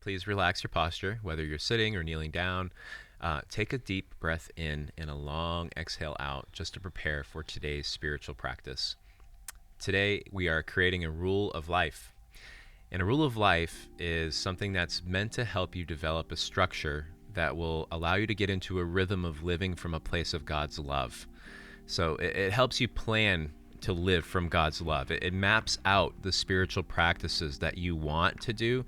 please relax your posture, whether you're sitting or kneeling down. Take a deep breath in and a long exhale out just to prepare for today's spiritual practice. Today, we are creating a rule of life. And a rule of life is something that's meant to help you develop a structure that will allow you to get into a rhythm of living from a place of God's love. So it helps you plan to live from God's love. It maps out the spiritual practices that you want to do,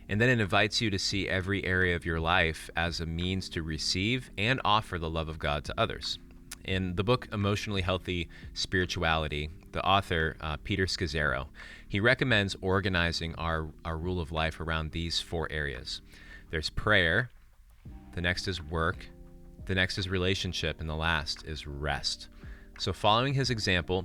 and then it invites you to see every area of your life as a means to receive and offer the love of God to others. In the book Emotionally Healthy Spirituality, the author, Peter Scazzaro, he recommends organizing our rule of life around these 4 areas. There's prayer, the next is work, the next is relationship, and the last is rest. So following his example,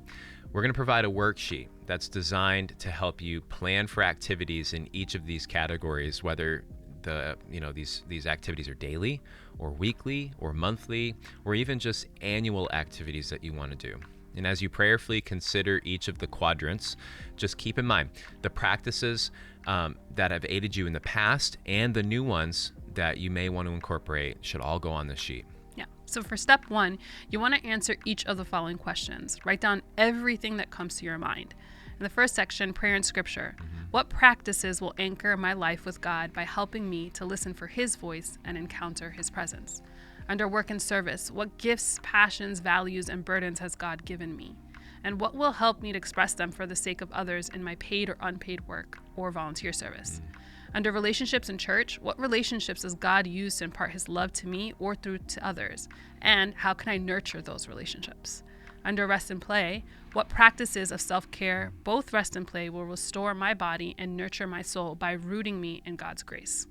we're going to provide a worksheet that's designed to help you plan for activities in each of these categories, whether these activities are daily or weekly or monthly or even just annual activities that you want to do. And as you prayerfully consider each of the quadrants, just keep in mind the practices that have aided you in the past and the new ones that you may want to incorporate should all go on this sheet. Yeah. So for step 1, you want to answer each of the following questions. Write down everything that comes to your mind. In the first section, prayer and scripture. What practices will anchor my life with God by helping me to listen for his voice and encounter his presence? Under work and service, what gifts, passions, values, and burdens has God given me? And what will help me to express them for the sake of others in my paid or unpaid work or volunteer service? Under relationships in church, what relationships does God use to impart his love to me or through to others? And how can I nurture those relationships? Under rest and play, what practices of self-care, both rest and play, will restore my body and nurture my soul by rooting me in God's grace?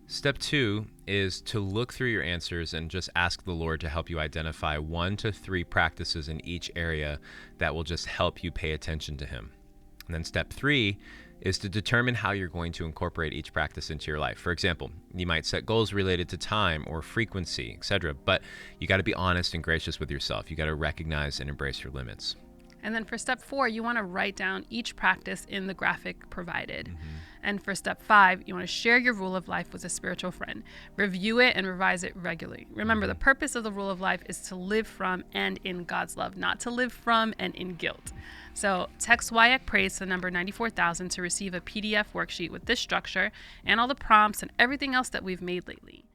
Step 2 is to look through your answers and just ask the Lord to help you identify 1 to 3 practices in each area that will just help you pay attention to him. And then step 3 is to determine how you're going to incorporate each practice into your life. For example, you might set goals related to time or frequency, etc. But you got to be honest and gracious with yourself. You got to recognize and embrace your limits. And then for step 4, you want to write down each practice in the graphic provided. And for step 5, you want to share your rule of life with a spiritual friend. Review it and revise it regularly. Remember, the purpose of the rule of life is to live from and in God's love, not to live from and in guilt. So text WHYYAC Praise to the number 94,000 to receive a PDF worksheet with this structure and all the prompts and everything else that we've made lately.